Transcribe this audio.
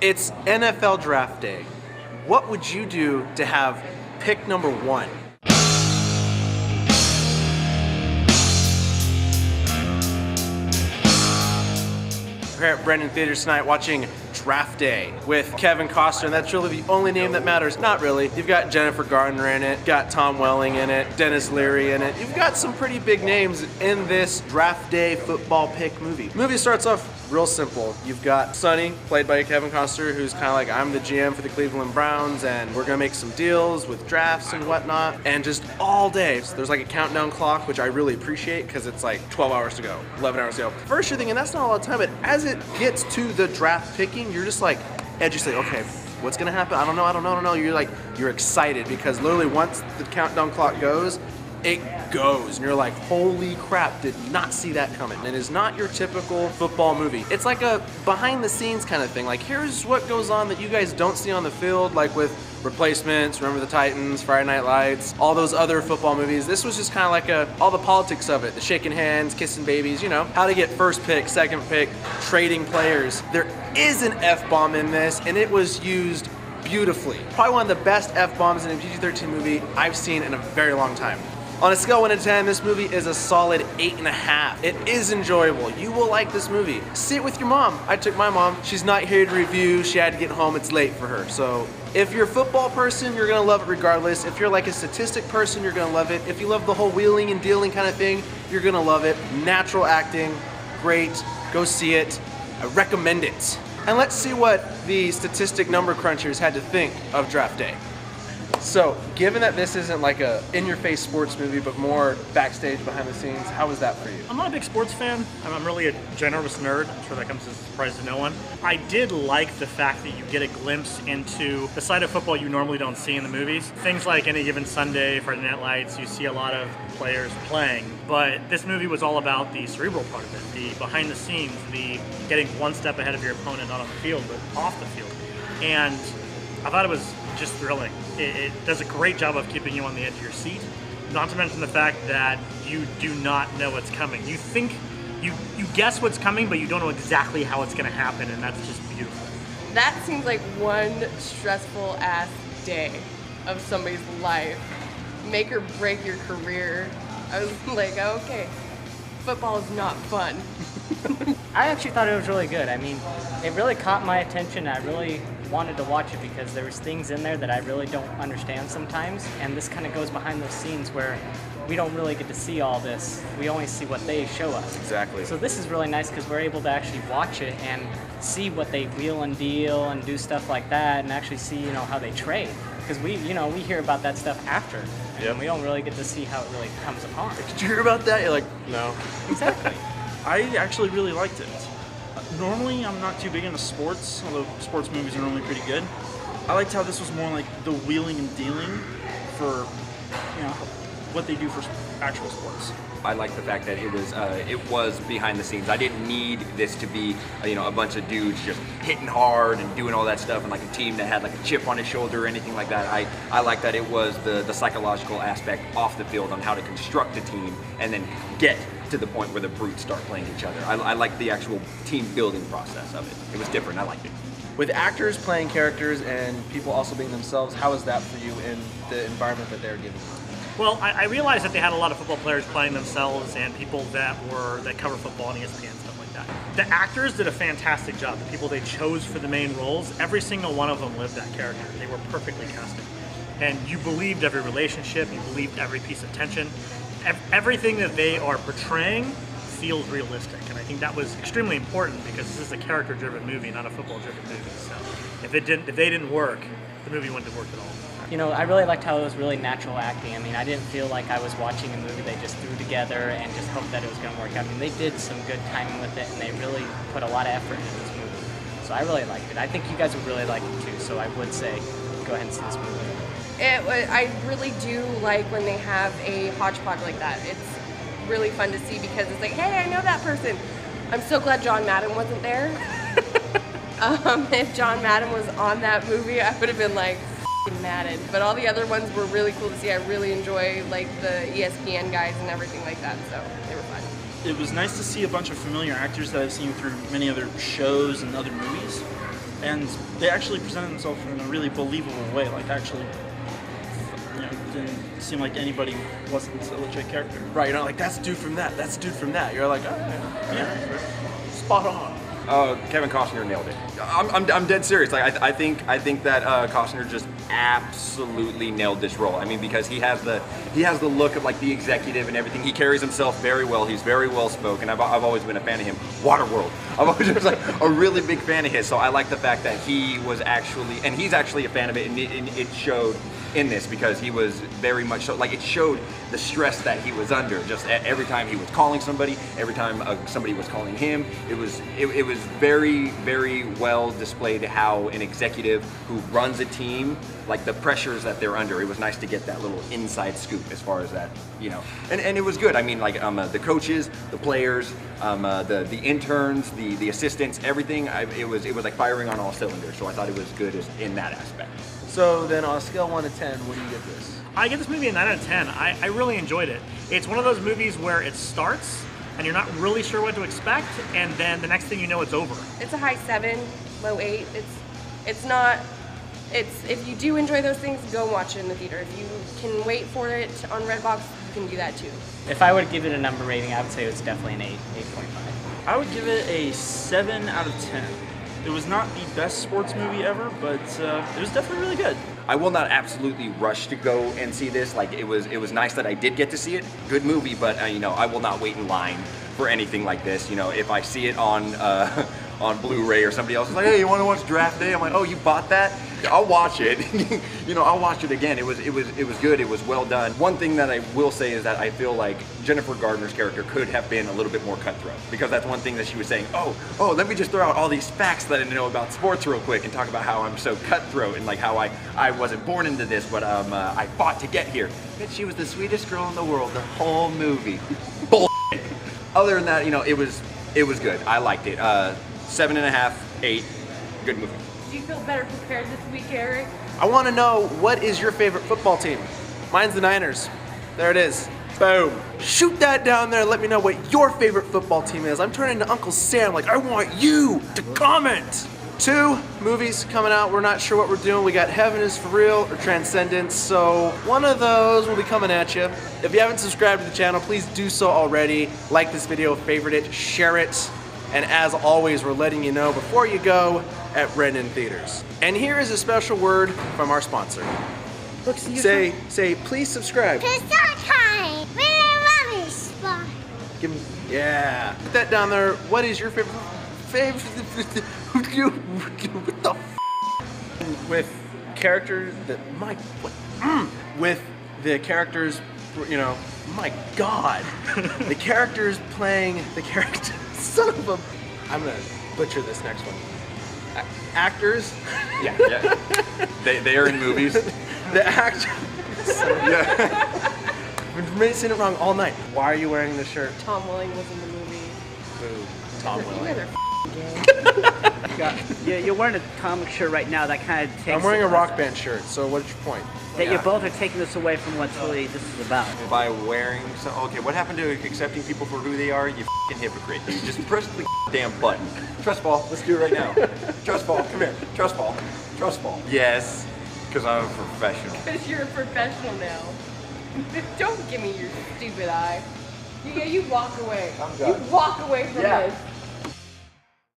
It's NFL Draft Day. What would you do to have pick number 1? We're here at Brendan Theaters tonight watching Draft Day with Kevin Costner, and that's really the only name that matters. Not really. You've got Jennifer Garner in it, got Tom Welling in it, Dennis Leary in it. You've got some pretty big names in this Draft Day football pick movie. The movie starts off real simple. You've got Sonny, played by Kevin Costner, who's kind of like, I'm the GM for the Cleveland Browns, and we're gonna make some deals with drafts and whatnot, and just all day. So there's like a countdown clock, which I really appreciate because it's like 12 hours to go, 11 hours to go. First you're thinking, that's not a lot of time, but as it gets to the draft picking, you're just like, edgely, okay, what's gonna happen? I don't know. You're excited because literally once the countdown clock goes, it goes, and you're like, holy crap, did not see that coming. And it is not your typical football movie. It's like a behind the scenes kind of thing. Like, here's what goes on that you guys don't see on the field, like with Replacements, Remember the Titans, Friday Night Lights, all those other football movies. This was just kind of like all the politics of it, the shaking hands, kissing babies, you know, how to get first pick, second pick, trading players. There is an F-bomb in this, and it was used beautifully. Probably one of the best F-bombs in a PG-13 movie I've seen in a very long time. On a scale of 1 to 10, this movie is a solid 8.5. It is enjoyable. You will like this movie. See it with your mom. I took my mom. She's not here to review. She had to get home. It's late for her. So if you're a football person, you're gonna love it regardless. If you're like a statistic person, you're gonna love it. If you love the whole wheeling and dealing kind of thing, you're gonna love it. Natural acting, great. Go see it. I recommend it. And let's see what the statistic number crunchers had to think of Draft Day. So, given that this isn't like a in-your-face sports movie, but more backstage, behind the scenes, how was that for you? I'm not a big sports fan. I'm really a generalist nerd. I'm sure that comes as a surprise to no one. I did like the fact that you get a glimpse into the side of football you normally don't see in the movies. Things like Any Given Sunday, Friday Night Lights, you see a lot of players playing. But this movie was all about the cerebral part of it, the behind the scenes, the getting one step ahead of your opponent, not on the field, but off the field. And I thought it was just thrilling. It does a great job of keeping you on the edge of your seat, not to mention the fact that you do not know what's coming. You think, you guess what's coming, but you don't know exactly how it's going to happen, and that's just beautiful. That seems like one stressful ass day of somebody's life. Make or break your career. I was like, okay, football is not fun. I actually thought it was really good. I mean, it really caught my attention. I really wanted to watch it because there was things in there that I really don't understand sometimes, and this kind of goes behind those scenes where we don't really get to see all this. We only see what they show us. Exactly. So this is really nice because we're able to actually watch it and see what they wheel and deal and do stuff like that, and actually see, you know, how they trade. Because we hear about that stuff after, and we don't really get to see how it really comes upon. Did you hear about that? You're like, no. Exactly. I actually really liked it. Normally, I'm not too big into sports, although sports movies are normally pretty good. I liked how this was more like the wheeling and dealing for, you know, what they do for actual sports. I like the fact that it was behind the scenes. I didn't need this to be a bunch of dudes just hitting hard and doing all that stuff, and like a team that had like a chip on his shoulder or anything like that. I like that it was the psychological aspect off the field on how to construct a team and then get to the point where the brutes start playing each other. I like the actual team building process of it. It was different. I liked it. With actors playing characters and people also being themselves, how was that for you in the environment that they were given? Well, I realized that they had a lot of football players playing themselves and people that cover football on ESPN and stuff like that. The actors did a fantastic job. The people they chose for the main roles, every single one of them lived that character. They were perfectly casted. And you believed every relationship, you believed every piece of tension. Everything that they are portraying feels realistic. And I think that was extremely important because this is a character-driven movie, not a football-driven movie. So if they didn't work, the movie wouldn't have worked at all. You know, I really liked how it was really natural acting. I mean, I didn't feel like I was watching a movie they just threw together and just hoped that it was going to work out. I mean, they did some good timing with it, and they really put a lot of effort into this movie. So I really liked it. I think you guys would really like it too, so I would say go ahead and see this movie. I really do like when they have a hodgepodge like that. It's really fun to see because it's like, hey, I know that person. I'm so glad John Madden wasn't there. If John Madden was on that movie, I would have been like, Madden. But all the other ones were really cool to see. I really enjoy like the ESPN guys and everything like that, so they were fun. It was nice to see a bunch of familiar actors that I've seen through many other shows and other movies. and they actually presented themselves in a really believable way. Like actually, didn't seem like anybody wasn't a legit character. Right, you're not like, that's dude from that, that's dude from that. You're like, oh, yeah. Spot on. Kevin Costner nailed it. I'm dead serious. Like I think that Costner just absolutely nailed this role. I mean, because he has the look of like the executive and everything. He carries himself very well. He's very well spoken. I've always been a fan of him. Waterworld. I've always been like a really big fan of his. So I like the fact that he was actually, and he's actually a fan of it, and it showed in this because he was very much so, like it showed the stress that he was under just every time he was calling somebody, every time somebody was calling him. It was very, very well displayed how an executive who runs a team, like the pressures that they're under. It was nice to get that little inside scoop as far as that, and it was good. I mean, like the coaches, the players, the interns, the assistants, everything. It was like firing on all cylinders. So I thought it was good in that aspect. So then on a scale of 1 to 10, what do you get this? I give this movie a 9 out of 10. I really enjoyed it. It's one of those movies where it starts and you're not really sure what to expect, and then the next thing you know, it's over. It's a high 7, low 8. It's not. If you do enjoy those things, go watch it in the theater. If you can wait for it on Redbox, you can do that too. If I would give it a number rating, I would say it's definitely an 8.5. I would give it a 7 out of 10. It was not the best sports movie ever, but it was definitely really good. I will not absolutely rush to go and see this. Like it was nice that I did get to see it. Good movie, but I will not wait in line for anything like this. If I see it on Blu-ray or somebody else is like, hey, you want to watch Draft Day? I'm like, oh, you bought that? I'll watch it. I'll watch it again. It was good. It was well done. One thing that I will say is that I feel like Jennifer Gardner's character could have been a little bit more cutthroat, because that's one thing that she was saying. Oh, let me just throw out all these facts that I know about sports real quick and talk about how I'm so cutthroat and like how I wasn't born into this, but I fought to get here. And she was the sweetest girl in the world the whole movie. Bullshit. Other than that, it was good. I liked it. 7.5, 8. Good movie. Do you feel better prepared this week, Eric? I want to know, what is your favorite football team? Mine's the Niners. There it is. Boom. Shoot that down there and let me know what your favorite football team is. I'm turning to Uncle Sam like, I want you to comment. 2 movies coming out. We're not sure what we're doing. We got Heaven is for Real or Transcendence. So one of those will be coming at you. If you haven't subscribed to the channel, please do so already. Like this video, favorite it, share it. And as always, we're letting you know before you go at Brennan Theaters. And here is a special word from our sponsor. Look, say, please subscribe. Time. We're a rubbish spot. Give me, yeah. Put that down there. What is your favorite? What the f? With characters that with the characters, my God, the characters playing the character. Son of a. I'm gonna butcher this next one. Actors. Yeah. They are in movies. The actors. Yeah. I've been saying it wrong all night. Why are you wearing this shirt? Tom Welling was in the movie. Boo. Tom You Welling. guys are gay. You're wearing a comic shirt right now that kind of takes. I'm wearing a Rock Band shirt. So what's your point? That you both are taking this away from what really this is about. By wearing okay, what happened to accepting people for who they are? You f***ing hypocrite. You just press the damn button. Trust fall. Let's do it right now. Trust fall. Come here. Trust fall. Trust fall. Yes, because I'm a professional. Because you're a professional now. Don't give me your stupid eye. You walk away. I'm done. You walk away from Yeah. this.